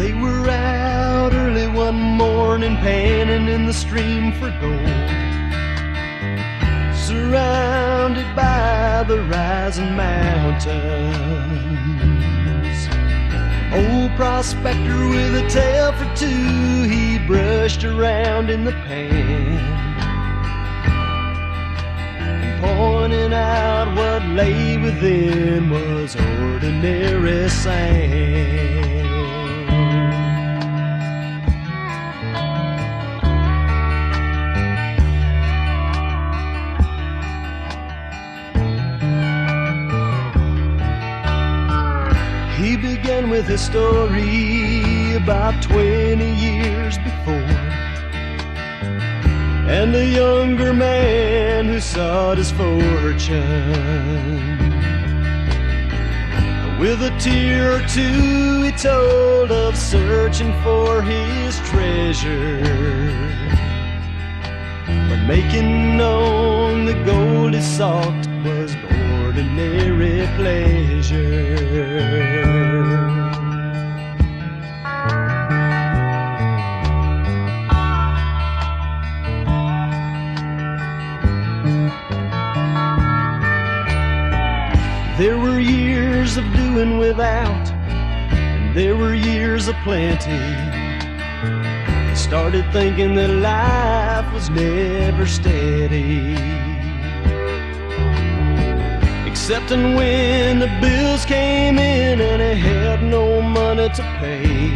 They were out early one morning, panning in the stream for gold, surrounded by the rising mountains. Old prospector with a tale for two, he brushed around in the pan, pointing out what lay within was ordinary sand. He began with his story about 20 years before, and a younger man who sought his fortune. With a tear or two he told of searching for his treasure, but making known the gold he sought was ordinary pleasure. There were years of doing without, and there were years of plenty. I started thinking that life was never steady, excepting when the bills came in and I had no money to pay.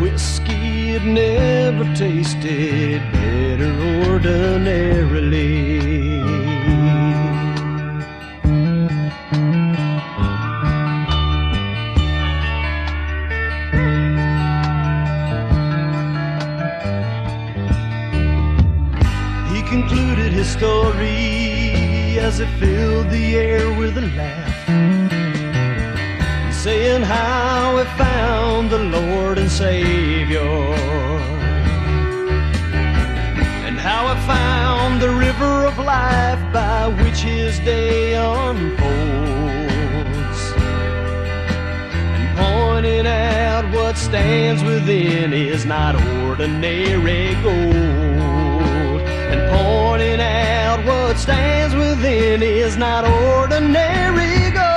Whiskey had never tasted better ordinarily. Concluded his story as it filled the air with a laugh, saying how he found the Lord and Savior, and how he found the river of life by which his day unfolds, and pointing out what stands within is not ordinary gold, and pointing out what stands within is not ordinary gold.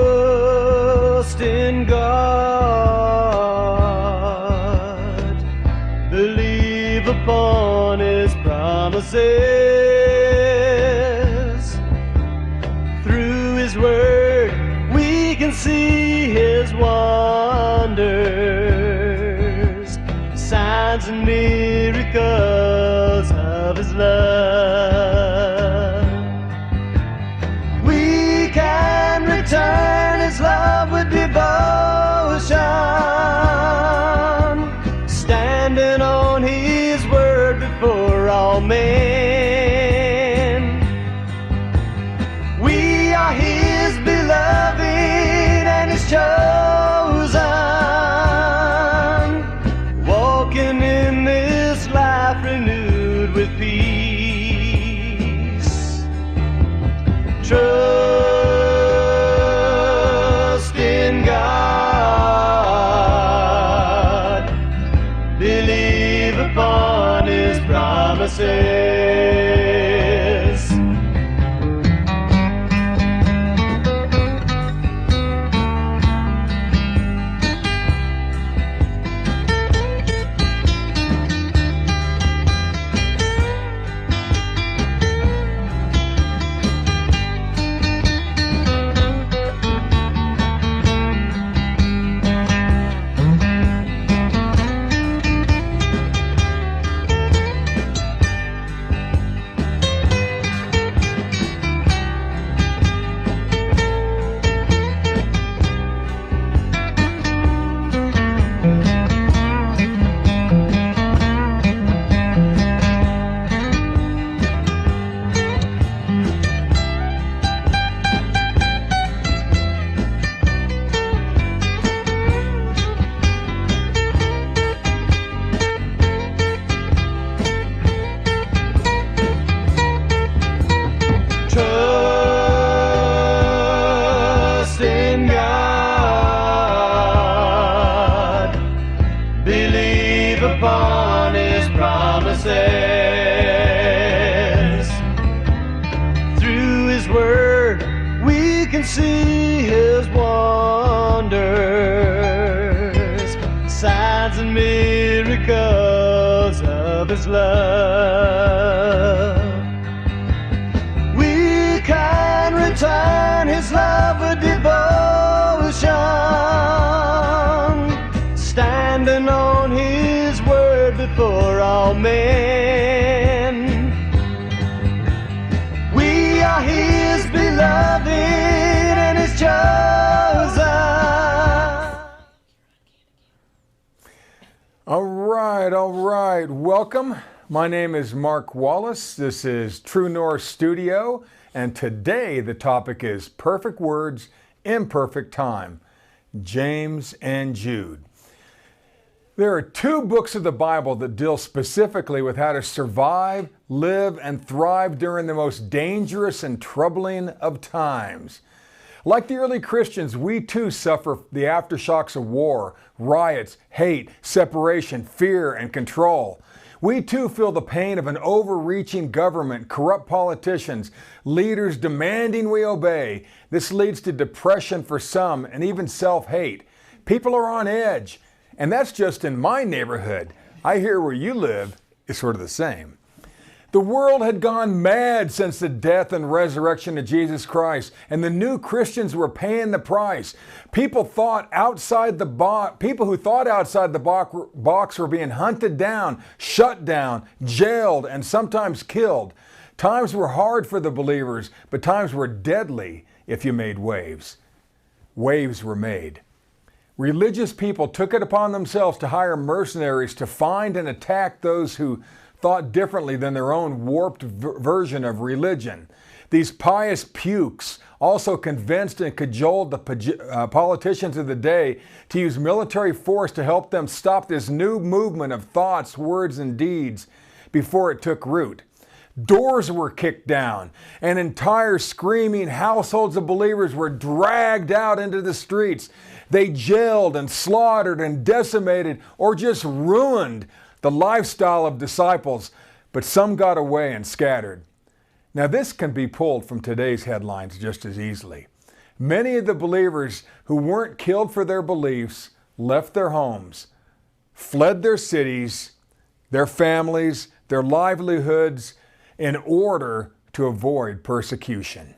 Trust in God, believe upon His promises. Through His word we can see His wonders, signs and miracles of His love. We can return His love with devotion, standing on His word before all men. We are His beloved and His chosen, walking in this life renewed with peace. Trust in God, believe upon His promises. upon His promises. Through His Word, we can see His wonders, signs and miracles of His love. We can return His love with devotion, standing on His word before all men. We are His beloved and His chosen. All right. Welcome. My name is Mark Wallace. This is True North Studio, and today the topic is Perfect Words, Imperfect Time, James and Jude. There are two books of the Bible that deal specifically with how to survive, live, and thrive during the most dangerous and troubling of times. Like the early Christians, we too suffer the aftershocks of war, riots, hate, separation, fear, and control. We too feel the pain of an overreaching government, corrupt politicians, leaders demanding we obey. This leads to depression for some and even self-hate. People are on edge. And that's just in my neighborhood. I hear where you live is sort of the same. The world had gone mad since the death and resurrection of Jesus Christ, and the new Christians were paying the price. People who thought outside the box were being hunted down, shut down, jailed, and sometimes killed. Times were hard for the believers, but times were deadly if you made waves. Waves were made. Religious people took it upon themselves to hire mercenaries to find and attack those who thought differently than their own warped version of religion. These pious pukes also convinced and cajoled the politicians of the day to use military force to help them stop this new movement of thoughts, words, and deeds before it took root. Doors were kicked down, and entire screaming households of believers were dragged out into the streets. They jailed and slaughtered and decimated or just ruined the lifestyle of disciples, but some got away and scattered. Now this can be pulled from today's headlines just as easily. Many of the believers who weren't killed for their beliefs left their homes, fled their cities, their families, their livelihoods, in order to avoid persecution.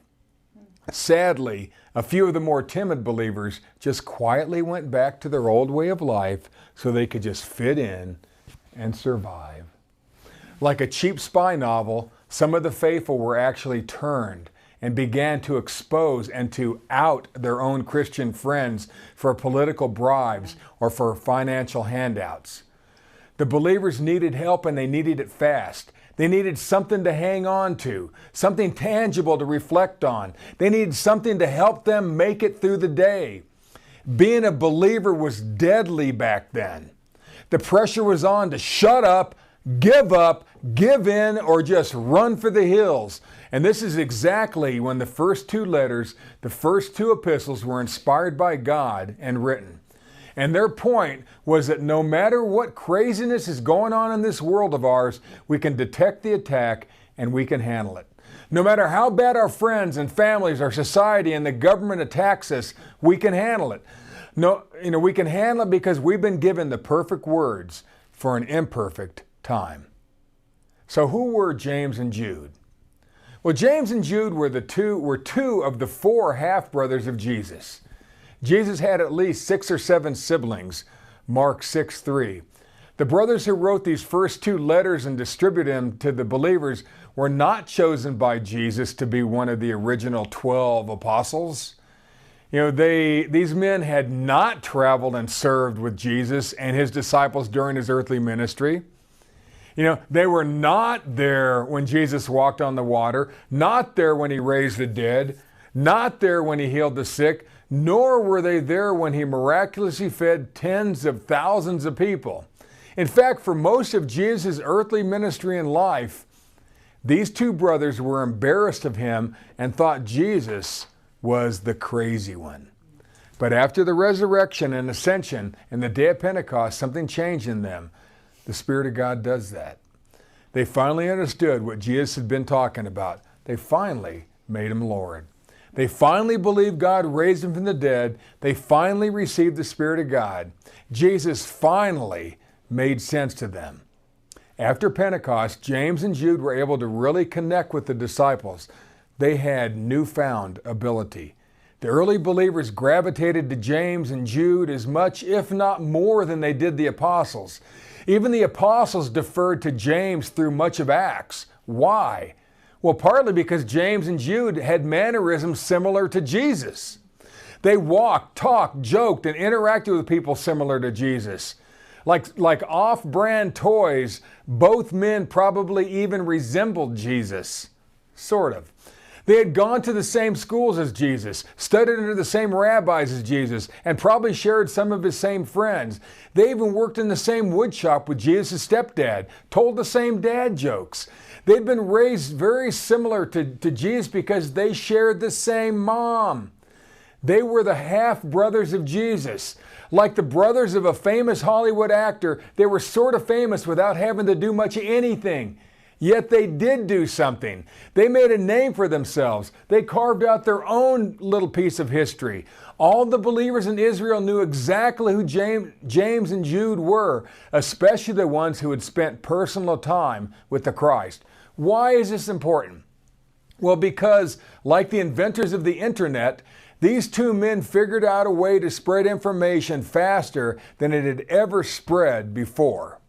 Sadly, a few of the more timid believers just quietly went back to their old way of life so they could just fit in and survive. Like a cheap spy novel, some of the faithful were actually turned and began to expose and to out their own Christian friends for political bribes or for financial handouts. The believers needed help, and they needed it fast. They needed something to hang on to, something tangible to reflect on. They needed something to help them make it through the day. Being a believer was deadly back then. The pressure was on to shut up, give in, or just run for the hills. And this is exactly when the first two letters, the first two epistles, were inspired by God and written. And their point was that no matter what craziness is going on in this world of ours, we can detect the attack and we can handle it. No matter how bad our friends and families, our society, and the government attacks us, we can handle it. We can handle it because we've been given the perfect words for an imperfect time. So who were James and Jude? Well, James and Jude were two of the four half-brothers of Jesus. Jesus had at least 6 or 7 siblings, Mark 6:3. The brothers who wrote these first 2 letters and distributed them to the believers were not chosen by Jesus to be one of the original 12 apostles. These men had not traveled and served with Jesus and his disciples during his earthly ministry. They were not there when Jesus walked on the water, not there when he raised the dead, not there when he healed the sick, nor were they there when he miraculously fed tens of thousands of people. In fact, for most of Jesus' earthly ministry and life, these 2 brothers were embarrassed of him and thought Jesus was the crazy one. But after the resurrection and ascension and the day of Pentecost, something changed in them. The Spirit of God does that. They finally understood what Jesus had been talking about. They finally made him Lord. They finally believed God raised him from the dead. They finally received the Spirit of God. Jesus finally made sense to them. After Pentecost, James and Jude were able to really connect with the disciples. They had newfound ability. The early believers gravitated to James and Jude as much, if not more, than they did the apostles. Even the apostles deferred to James through much of Acts. Why? Well, partly because James and Jude had mannerisms similar to Jesus. They walked, talked, joked, and interacted with people similar to Jesus. Like off-brand toys, both men probably even resembled Jesus. Sort of. They had gone to the same schools as Jesus, studied under the same rabbis as Jesus, and probably shared some of his same friends. They even worked in the same wood shop with Jesus' stepdad, told the same dad jokes. They'd been raised very similar to Jesus because they shared the same mom. They were the half-brothers of Jesus. Like the brothers of a famous Hollywood actor, they were sort of famous without having to do much of anything. Yet they did do something. They made a name for themselves. They carved out their own little piece of history. All the believers in Israel knew exactly who James and Jude were, especially the ones who had spent personal time with the Christ. Why is this important? Well, because like the inventors of the internet, these two men figured out a way to spread information faster than it had ever spread before.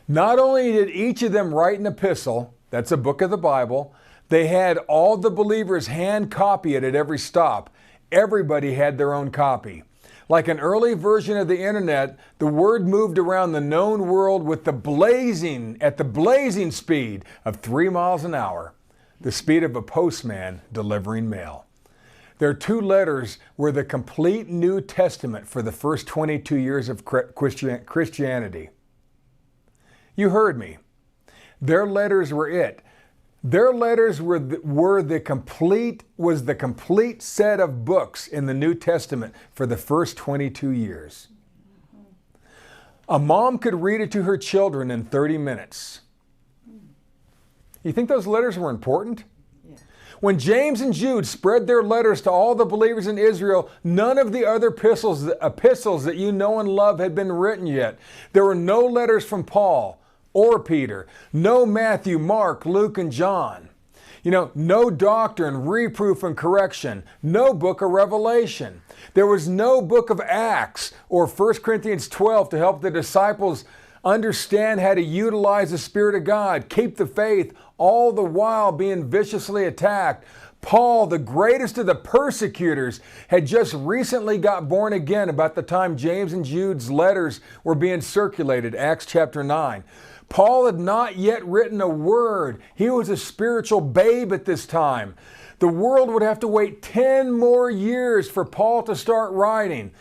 Not only did each of them write an epistle, that's a book of the Bible, they had all the believers hand copy it at every stop. Everybody had their own copy. Like an early version of the internet, the word moved around the known world with the blazing speed of 3 miles an hour, the speed of a postman delivering mail. Their two letters were the complete New Testament for the first 22 years of Christianity. You heard me. Their letters were it. Their letters was the complete set of books in the New Testament for the first 22 years. A mom could read it to her children in 30 minutes. You think those letters were important? Yeah. When James and Jude spread their letters to all the believers in Israel, none of the other epistles that you know and love had been written yet. There were no letters from Paul or Peter, no Matthew, Mark, Luke, and John. No doctrine, reproof, and correction, no book of Revelation. There was no book of Acts or 1 Corinthians 12 to help the disciples understand how to utilize the Spirit of God, keep the faith, all the while being viciously attacked. Paul, the greatest of the persecutors, had just recently got born again about the time James and Jude's letters were being circulated, Acts chapter 9. Paul had not yet written a word. He was a spiritual babe at this time. The world would have to wait 10 more years for Paul to start writing.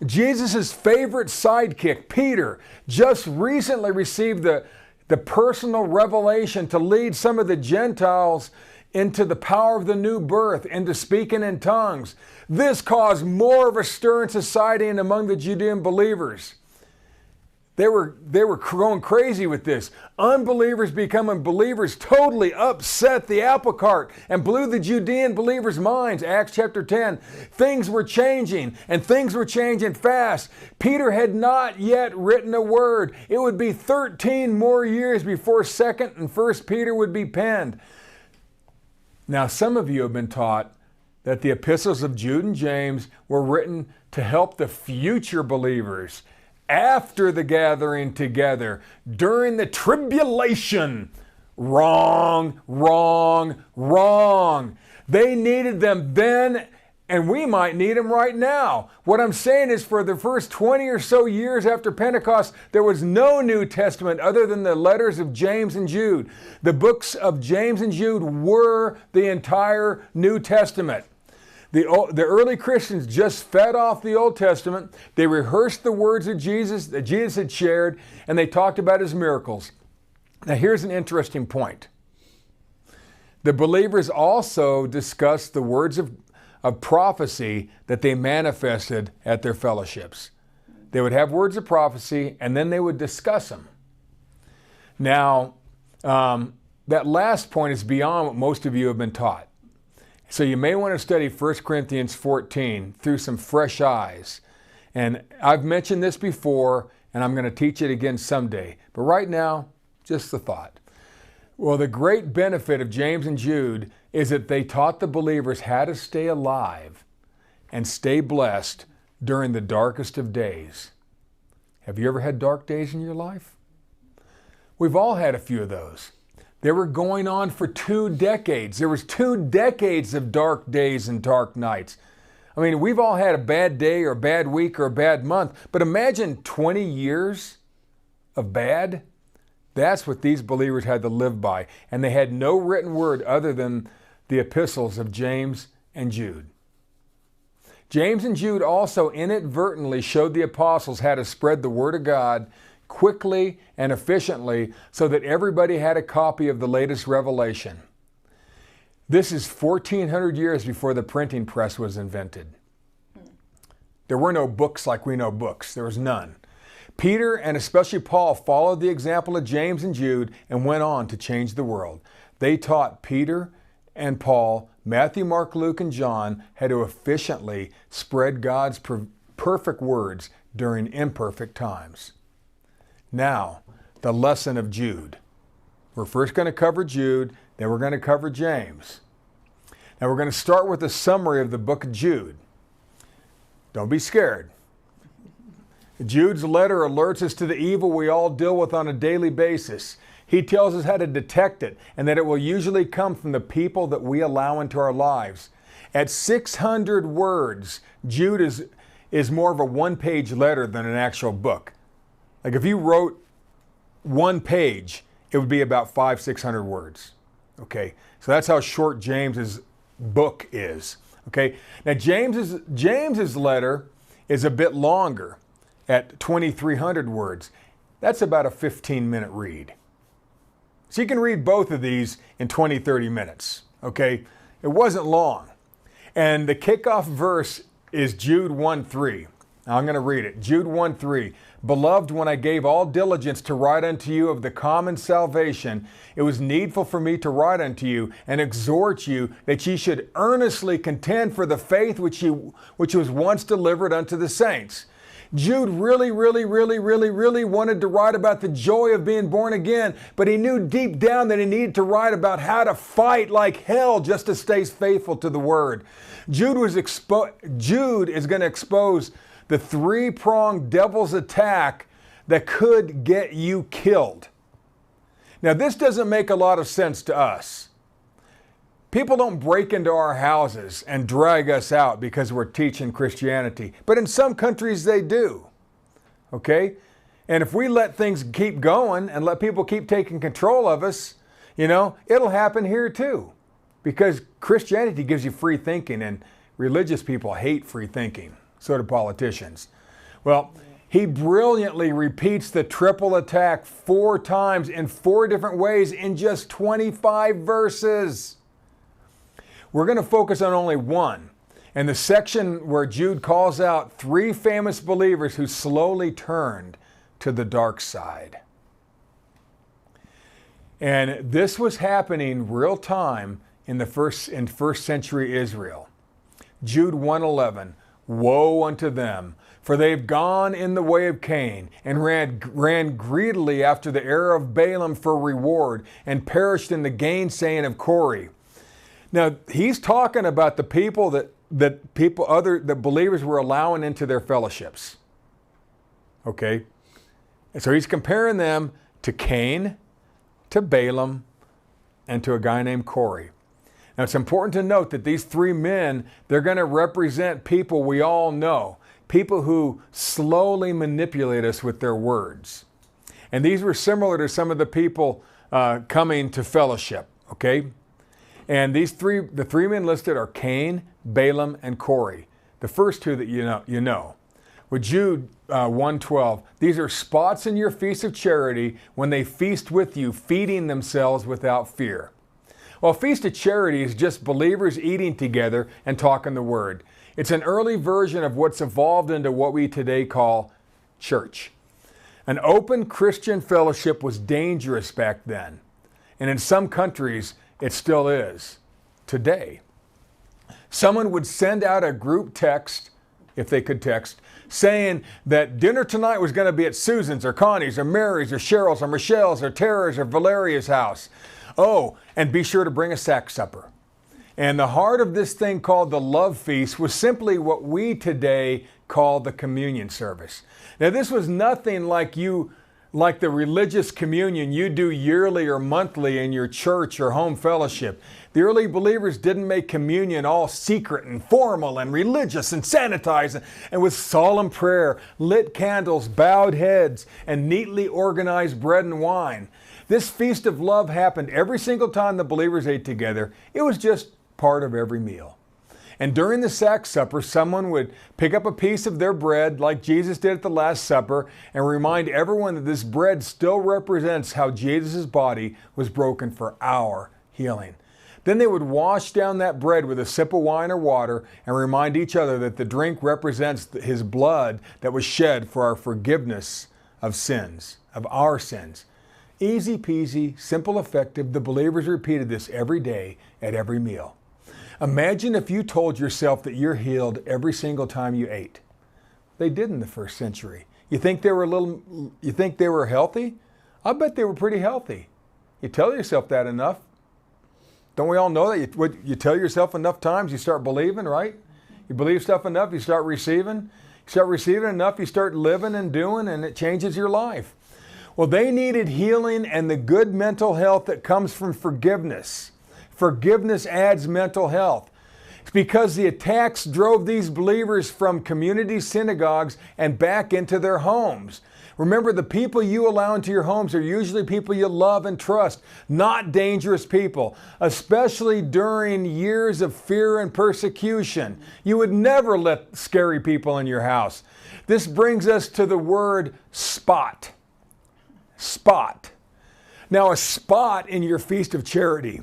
Jesus' favorite sidekick, Peter, just recently received the personal revelation to lead some of the Gentiles into the power of the new birth, into speaking in tongues. This caused more of a stir in society and among the Judean believers. They were going crazy with this. Unbelievers becoming believers totally upset the apple cart and blew the Judean believers' minds. Acts chapter 10. Things were changing, and things were changing fast. Peter had not yet written a word. It would be 13 more years before 2nd and 1st Peter would be penned. Now, some of you have been taught that the epistles of Jude and James were written to help the future believers after the gathering together, during the tribulation. Wrong, wrong, wrong. They needed them then, and we might need them right now. What I'm saying is, for the first 20 or so years after Pentecost, there was no New Testament other than the letters of James and Jude. The books of James and Jude were the entire New Testament. The early Christians just fed off the Old Testament. They rehearsed the words of Jesus that Jesus had shared, and they talked about his miracles. Now, here's an interesting point. The believers also discussed the words of prophecy that they manifested at their fellowships. They would have words of prophecy, and then they would discuss them. Now, that last point is beyond what most of you have been taught. So you may want to study 1 Corinthians 14 through some fresh eyes. And I've mentioned this before, and I'm going to teach it again someday. But right now, just the thought. Well, the great benefit of James and Jude is that they taught the believers how to stay alive and stay blessed during the darkest of days. Have you ever had dark days in your life? We've all had a few of those. They were going on for 2 decades. There was 2 decades of dark days and dark nights. I mean, we've all had a bad day or a bad week or a bad month, but imagine 20 years of bad. That's what these believers had to live by. And they had no written word other than the epistles of James and Jude. James and Jude also inadvertently showed the apostles how to spread the word of God quickly and efficiently so that everybody had a copy of the latest revelation. This is 1,400 years before the printing press was invented. There were no books like we know books. There was none. Peter and especially Paul followed the example of James and Jude and went on to change the world. They taught Peter and Paul, Matthew, Mark, Luke, and John how to efficiently spread God's perfect words during imperfect times. Now, the lesson of Jude. We're first going to cover Jude, then we're going to cover James. Now we're going to start with a summary of the book of Jude. Don't be scared. Jude's letter alerts us to the evil we all deal with on a daily basis. He tells us how to detect it and that it will usually come from the people that we allow into our lives. At 600 words, Jude is more of a one-page letter than an actual book. Like if you wrote 1 page, it would be about 500-600 words. Okay, so that's how short James's book is. Okay, now James's letter is a bit longer at 2,300 words. That's about a 15-minute read. So you can read both of these in 20-30 minutes. Okay, it wasn't long. And the kickoff verse is Jude 1:3. Now I'm going to read it. Jude 1:3. Beloved, when I gave all diligence to write unto you of the common salvation, it was needful for me to write unto you and exhort you that ye should earnestly contend for the faith which was once delivered unto the saints. Jude really wanted to write about the joy of being born again, but he knew deep down that he needed to write about how to fight like hell just to stay faithful to the word. Jude is going to expose the 3-pronged devil's attack that could get you killed. Now, this doesn't make a lot of sense to us. People don't break into our houses and drag us out because we're teaching Christianity, but in some countries they do. Okay? And if we let things keep going and let people keep taking control of us, it'll happen here too. Because Christianity gives you free thinking, and religious people hate free thinking. So do politicians. Well, he brilliantly repeats the triple attack 4 times in 4 different ways in just 25 verses. We're going to focus on only one, and the section where Jude calls out 3 famous believers who slowly turned to the dark side. And this was happening real time in first century Israel. Jude 1:11. Woe unto them, for they have gone in the way of Cain, and ran greedily after the error of Balaam for reward, and perished in the gainsaying of Corey. Now, he's talking about the people that believers were allowing into their fellowships. Okay? And so he's comparing them to Cain, to Balaam, and to a guy named Corey. Now, it's important to note that these 3 men, they're going to represent people we all know, people who slowly manipulate us with their words. And these were similar to some of the people coming to fellowship, okay? And the 3 men listed are Cain, Balaam, and Corey. The first 2 that you know. With Jude 1:12, these are spots in your feast of charity when they feast with you, feeding themselves without fear. Well, Feast of Charity is just believers eating together and talking the Word. It's an early version of what's evolved into what we today call church. An open Christian fellowship was dangerous back then. And in some countries, it still is today. Someone would send out a group text, if they could text, saying that dinner tonight was going to be at Susan's or Connie's or Mary's or Cheryl's or Michelle's or Tara's or Valeria's house. Oh, and be sure to bring a sack supper. And the heart of this thing called the love feast was simply what we today call the communion service. Now, this was nothing like the religious communion you do yearly or monthly in your church or home fellowship. The early believers didn't make communion all secret and formal and religious and sanitized and with solemn prayer, lit candles, bowed heads, and neatly organized bread and wine. This feast of love happened every single time the believers ate together. It was just part of every meal. And during the sack supper, someone would pick up a piece of their bread like Jesus did at the Last Supper and remind everyone that this bread still represents how Jesus' body was broken for our healing. Then they would wash down that bread with a sip of wine or water and remind each other that the drink represents his blood that was shed for our forgiveness of sins, of our sins. Easy peasy, simple, effective. The believers repeated this every day at every meal. Imagine if you told yourself that you're healed every single time you ate. They did in the first century. You think they were healthy? I bet they were pretty healthy. You tell yourself that enough. Don't we all know that you tell yourself enough times, you start believing, right? You believe stuff enough, you start receiving. You start receiving enough, you start living and doing, and it changes your life. Well, they needed healing and the good mental health that comes from forgiveness. Forgiveness adds mental health. It's because the attacks drove these believers from community synagogues and back into their homes. Remember, the people you allow into your homes are usually people you love and trust, not dangerous people, especially during years of fear and persecution. You would never let scary people in your house. This brings us to the word spot. Spot. Now, a spot in your feast of charity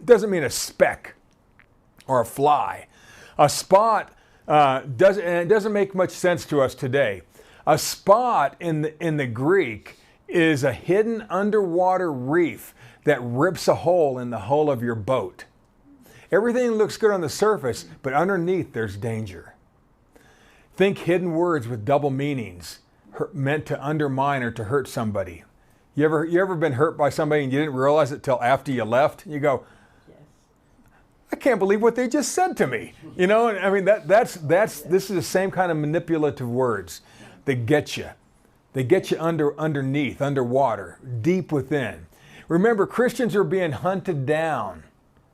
doesn't mean a speck or a fly. A spot doesn't make much sense to us today. A spot in the Greek is a hidden underwater reef that rips a hole in the hull of your boat. Everything looks good on the surface, but underneath there's danger. Think hidden words with double meanings meant to undermine or to hurt somebody. You ever been hurt by somebody and you didn't realize it till after you left? You go, yes. I can't believe what they just said to me. You know, I mean, this is the same kind of manipulative words that get you. They get you underneath, underwater, deep within. Remember, Christians are being hunted down.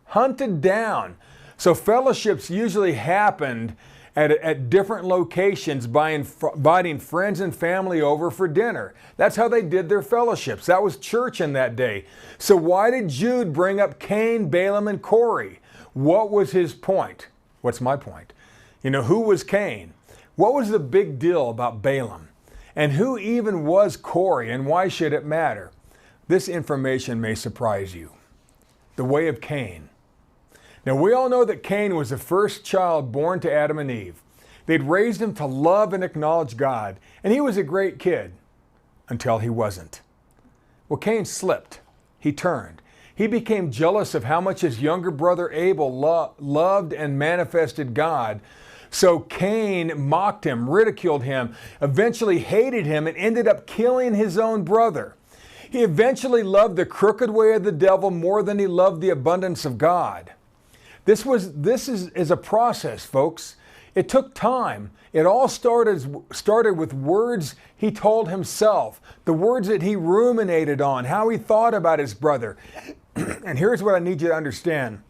Hunted down. So fellowships usually happened at different locations by inviting friends and family over for dinner. That's how they did their fellowships. That was church in that day. So why did Jude bring up Cain, Balaam, and Corey? What was his point? What's my point? You know, who was Cain? What was the big deal about Balaam? And who even was Corey, and why should it matter? This information may surprise you. The way of Cain. Now, we all know that Cain was the first child born to Adam and Eve. They'd raised him to love and acknowledge God, and he was a great kid until he wasn't. Well, Cain slipped. He turned. He became jealous of how much his younger brother Abel loved and manifested God. So Cain mocked him, ridiculed him, eventually hated him, and ended up killing his own brother. He eventually loved the crooked way of the devil more than he loved the abundance of God. This is a process, folks. It took time. It all started with words he told himself, the words that he ruminated on, how he thought about his brother. And here's what I need you to understand.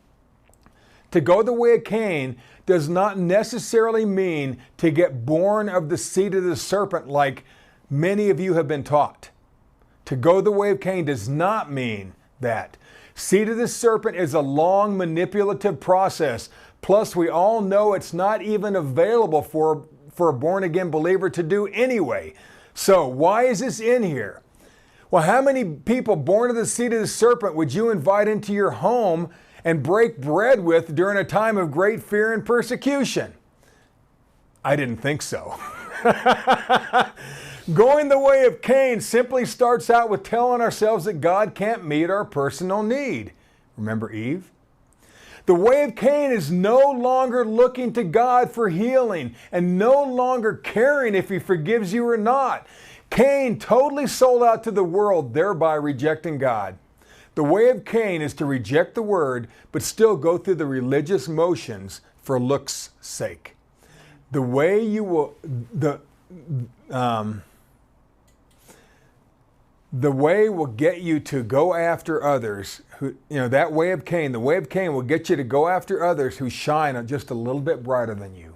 To go the way of Cain does not necessarily mean to get born of the seed of the serpent like many of you have been taught. To go the way of Cain does not mean that. Seed of the serpent is a long manipulative process. Plus, we all know it's not even available for a born-again believer to do anyway. So why is this in here? Well, how many people born of the seed of the serpent would you invite into your home and break bread with during a time of great fear and persecution? I didn't think so. Going the way of Cain simply starts out with telling ourselves that God can't meet our personal need. Remember Eve? The way of Cain is no longer looking to God for healing and no longer caring if He forgives you or not. Cain totally sold out to the world, thereby rejecting God. The way of Cain is to reject the Word, but still go through the religious motions for looks' sake. The way you will, the way will get you to go after others who, that way of Cain, the way of Cain will get you to go after others who shine just a little bit brighter than you.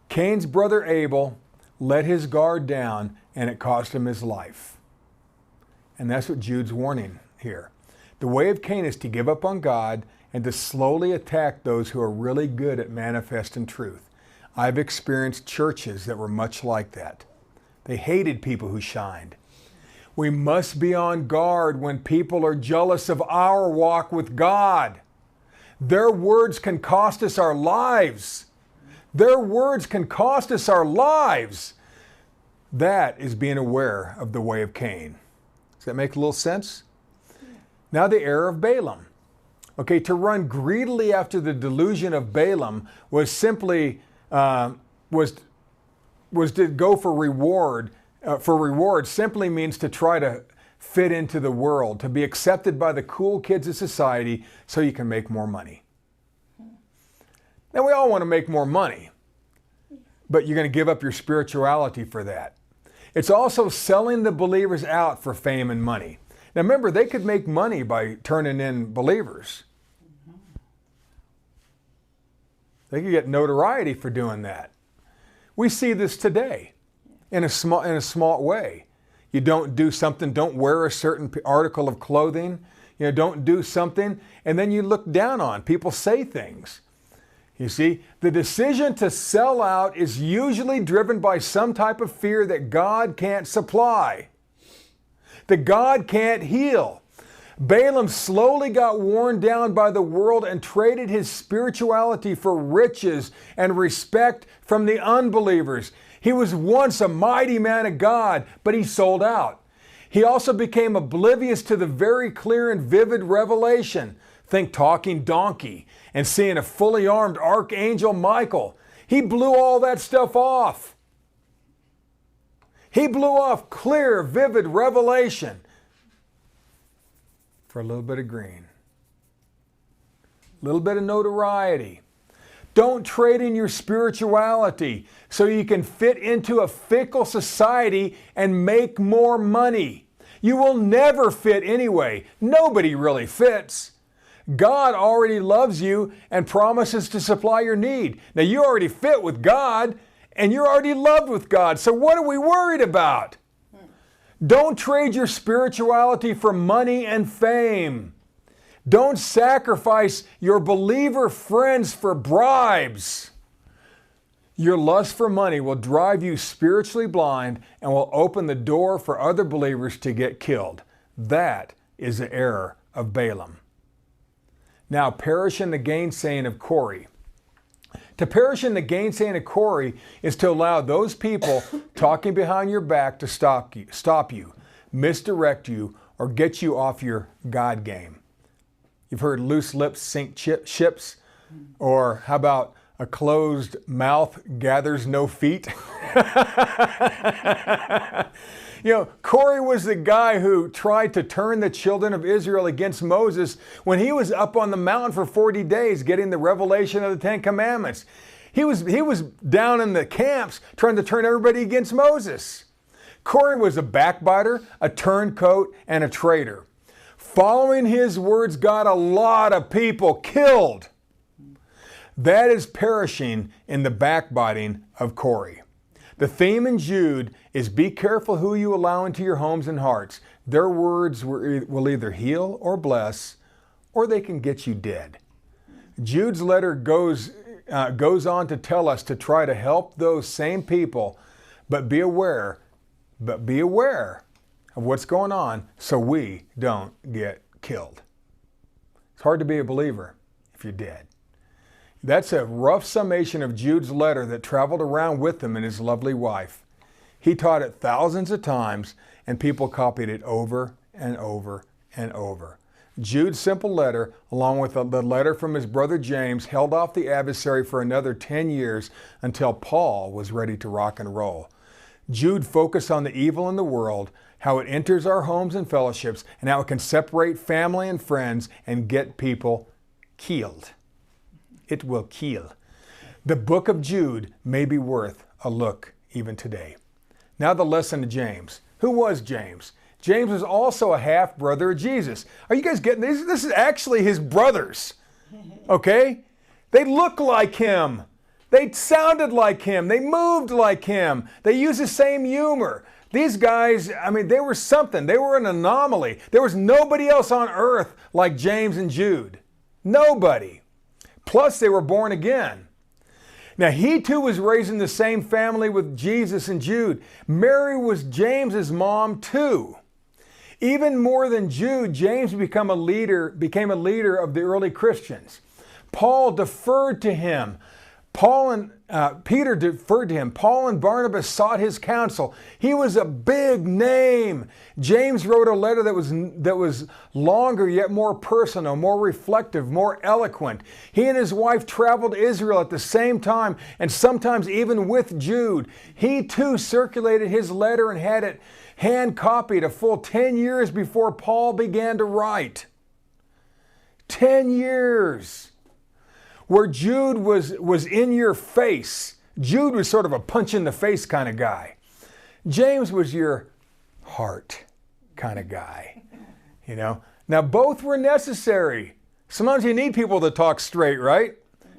Cain's brother Abel let his guard down and it cost him his life. And that's what Jude's warning here. The way of Cain is to give up on God and to slowly attack those who are really good at manifesting truth. I've experienced churches that were much like that. They hated people who shined. We must be on guard when people are jealous of our walk with God. Their words can cost us our lives. Their words can cost us our lives. That is being aware of the way of Cain. Does that make a little sense? Now the error of Balaam. Okay, to run greedily after the delusion of Balaam was simply was to go for reward. For reward simply means to try to fit into the world, to be accepted by the cool kids of society so you can make more money. Now we all want to make more money, but you're going to give up your spirituality for that. It's also selling the believers out for fame and money. Now remember, they could make money by turning in believers. They could get notoriety for doing that. We see this today in a small way. You don't do something, don't wear a certain article of clothing, don't do something, and then you look down on. People say things. You see, the decision to sell out is usually driven by some type of fear that God can't supply, that God can't heal. Balaam slowly got worn down by the world and traded his spirituality for riches and respect from the unbelievers. He was once a mighty man of God, but he sold out. He also became oblivious to the very clear and vivid revelation. Think talking donkey and seeing a fully armed archangel Michael. He blew all that stuff off. He blew off clear, vivid revelation for a little bit of green, a little bit of notoriety. Don't trade in your spirituality so you can fit into a fickle society and make more money. You will never fit anyway. Nobody really fits. God already loves you and promises to supply your need. Now you already fit with God and you're already loved with God. So what are we worried about? Don't trade your spirituality for money and fame. Don't sacrifice your believer friends for bribes. Your lust for money will drive you spiritually blind and will open the door for other believers to get killed. That is the error of Balaam. Now, perish in the gainsaying of Corey. To perish in the gainsaying of Corey is to allow those people talking behind your back to stop you, misdirect you, or get you off your God game. You've heard loose lips sink ships, or how about a closed mouth gathers no feet? Corey was the guy who tried to turn the children of Israel against Moses when he was up on the mountain for 40 days getting the revelation of the Ten Commandments. He was down in the camps trying to turn everybody against Moses. Corey was a backbiter, a turncoat, and a traitor. Following his words got a lot of people killed. That is perishing in the backbiting of Corey. The theme in Jude is be careful who you allow into your homes and hearts. Their words will either heal or bless, or they can get you dead. Jude's letter goes on to tell us to try to help those same people, but be aware of what's going on so we don't get killed. It's hard to be a believer if you're dead. That's a rough summation of Jude's letter that traveled around with him and his lovely wife. He taught it thousands of times, and people copied it over and over and over. Jude's simple letter, along with the letter from his brother James, held off the adversary for another 10 years until Paul was ready to rock and roll. Jude focused on the evil in the world, how it enters our homes and fellowships, and how it can separate family and friends and get people killed. It will kill. The book of Jude may be worth a look even today. Now the lesson of James. Who was James? James was also a half-brother of Jesus. Are you guys getting this? This is actually his brothers, okay? They look like him. They sounded like him. They moved like him. They used the same humor. These guys, I mean, they were something. They were an anomaly. There was nobody else on earth like James and Jude. Nobody. Plus, they were born again. Now, he too was raised in the same family with Jesus and Jude. Mary was James's mom too. Even more than Jude, James became a leader of the early Christians. Paul deferred to him. Peter deferred to him. Paul and Barnabas sought his counsel. He was a big name. James wrote a letter that was longer yet more personal, more reflective, more eloquent. He and his wife traveled to Israel at the same time, and sometimes even with Jude. He too circulated his letter and had it hand copied a full 10 years before Paul began to write. 10 years. Where Jude was in your face. Jude was sort of a punch in the face kind of guy. James was your heart kind of guy. You know? Now both were necessary. Sometimes you need people to talk straight, right?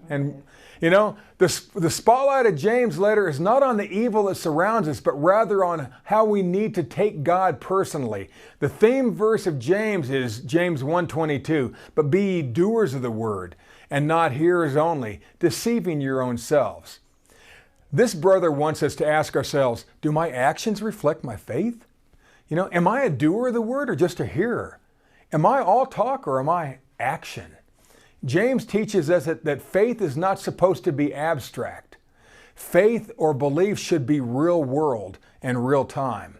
And you know, the spotlight of James' letter is not on the evil that surrounds us, but rather on how we need to take God personally. The theme verse of James is James 1:22, but be ye doers of the word, and not hearers only, deceiving your own selves. This brother wants us to ask ourselves, do my actions reflect my faith? You know, am I a doer of the word or just a hearer? Am I all talk or am I action? James teaches us that faith is not supposed to be abstract. Faith or belief should be real world and real time.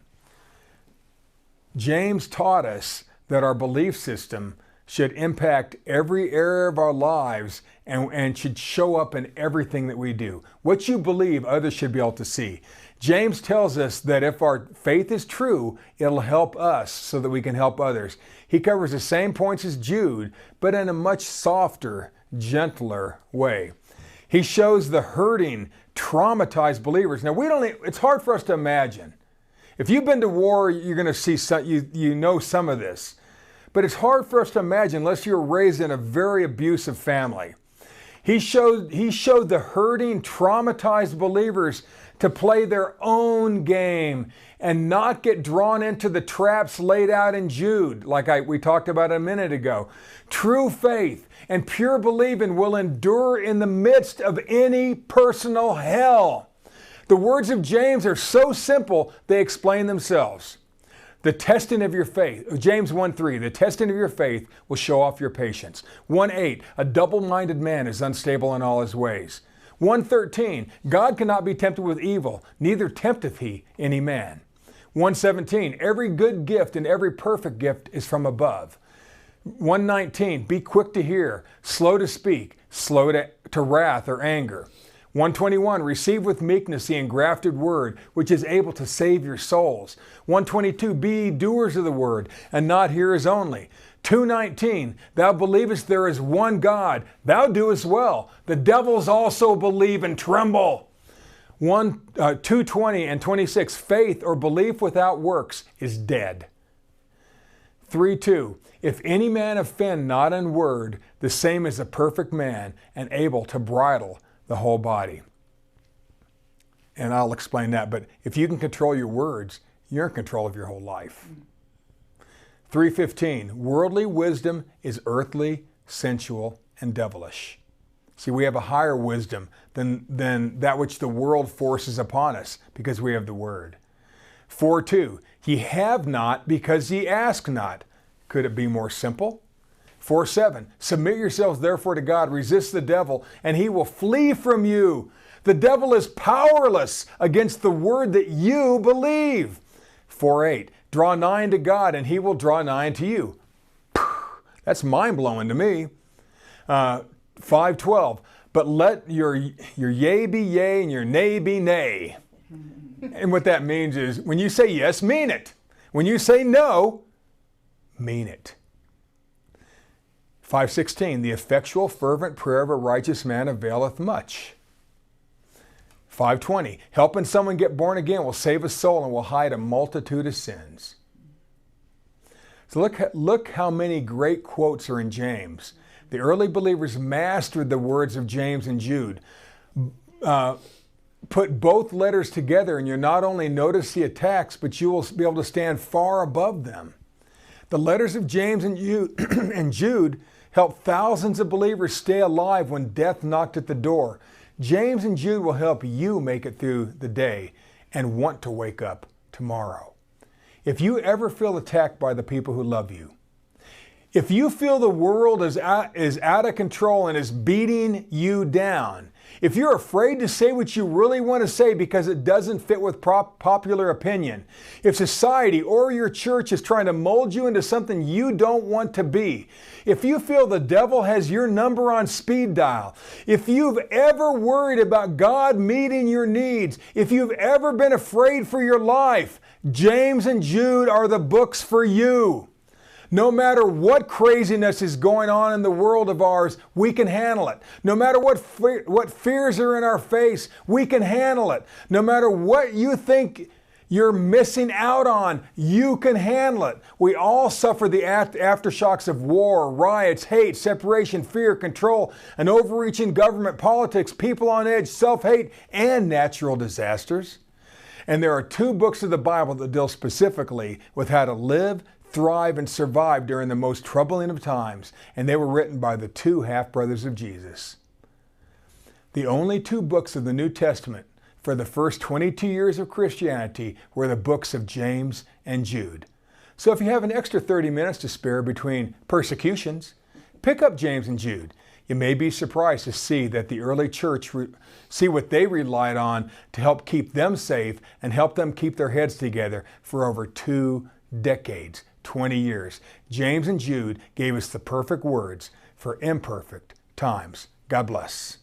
James taught us that our belief system should impact every area of our lives and should show up in everything that we do. What you believe, others should be able to see. James tells us that if our faith is true, it'll help us so that we can help others. He covers the same points as Jude, but in a much softer, gentler way. He shows the hurting, traumatized believers. Now, it's hard for us to imagine. If you've been to war, you're going to see you know some of this. But it's hard for us to imagine unless you were raised in a very abusive family. He showed the hurting, traumatized believers to play their own game and not get drawn into the traps laid out in Jude, like we talked about a minute ago. True faith and pure believing will endure in the midst of any personal hell. The words of James are so simple, they explain themselves. The testing of your faith, James 1:3, the testing of your faith will show off your patience. 1:8, a double-minded man is unstable in all his ways. 1:13, God cannot be tempted with evil, neither tempteth he any man. 1:17, every good gift and every perfect gift is from above. 1:19, be quick to hear, slow to speak, slow to wrath or anger. 1:21, receive with meekness the engrafted word, which is able to save your souls. 1:22, be doers of the word, and not hearers only. 2:19, thou believest there is one God, thou doest well. The devils also believe and tremble. 2:20 and 26, faith or belief without works is dead. 3:2, if any man offend not in word, the same is a perfect man, and able to bridle the whole body. And I'll explain that, but if you can control your words, you're in control of your whole life. 3:15, worldly wisdom is earthly, sensual, and devilish. See, we have a higher wisdom than that which the world forces upon us because we have the word. 4:2, ye have not because ye ask not. Could it be more simple? 4:7, submit yourselves therefore to God, resist the devil, and he will flee from you. The devil is powerless against the word that you believe. 4:8, draw nigh to God, and he will draw nigh to you. That's mind-blowing to me. 5:12, but let your yea be yea and your nay be nay. And what that means is when you say yes, mean it. When you say no, mean it. 5:16, the effectual fervent prayer of a righteous man availeth much. 5:20, helping someone get born again will save a soul and will hide a multitude of sins. So look how many great quotes are in James. The early believers mastered the words of James and Jude. Put both letters together and you not only notice the attacks, but you will be able to stand far above them. The letters of James and Jude helped thousands of believers stay alive when death knocked at the door. James and Jude will help you make it through the day and want to wake up tomorrow. If you ever feel attacked by the people who love you, if you feel the world is out of control and is beating you down, if you're afraid to say what you really want to say because it doesn't fit with popular opinion, if society or your church is trying to mold you into something you don't want to be, if you feel the devil has your number on speed dial, if you've ever worried about God meeting your needs, if you've ever been afraid for your life, James and Jude are the books for you. No matter what craziness is going on in the world of ours, we can handle it. No matter what fears are in our face, we can handle it. No matter what you think you're missing out on, you can handle it. We all suffer the aftershocks of war, riots, hate, separation, fear, control, an overreaching government, politics, people on edge, self-hate, and natural disasters. And there are 2 books of the Bible that deal specifically with how to live, thrive, and survive during the most troubling of times, and they were written by the 2 half-brothers of Jesus. The only 2 books of the New Testament for the first 22 years of Christianity were the books of James and Jude. So if you have an extra 30 minutes to spare between persecutions, pick up James and Jude. You may be surprised to see that the early church see what they relied on to help keep them safe and help them keep their heads together for over 2 decades. 20 years. James and Jude gave us the perfect words for imperfect times. God bless.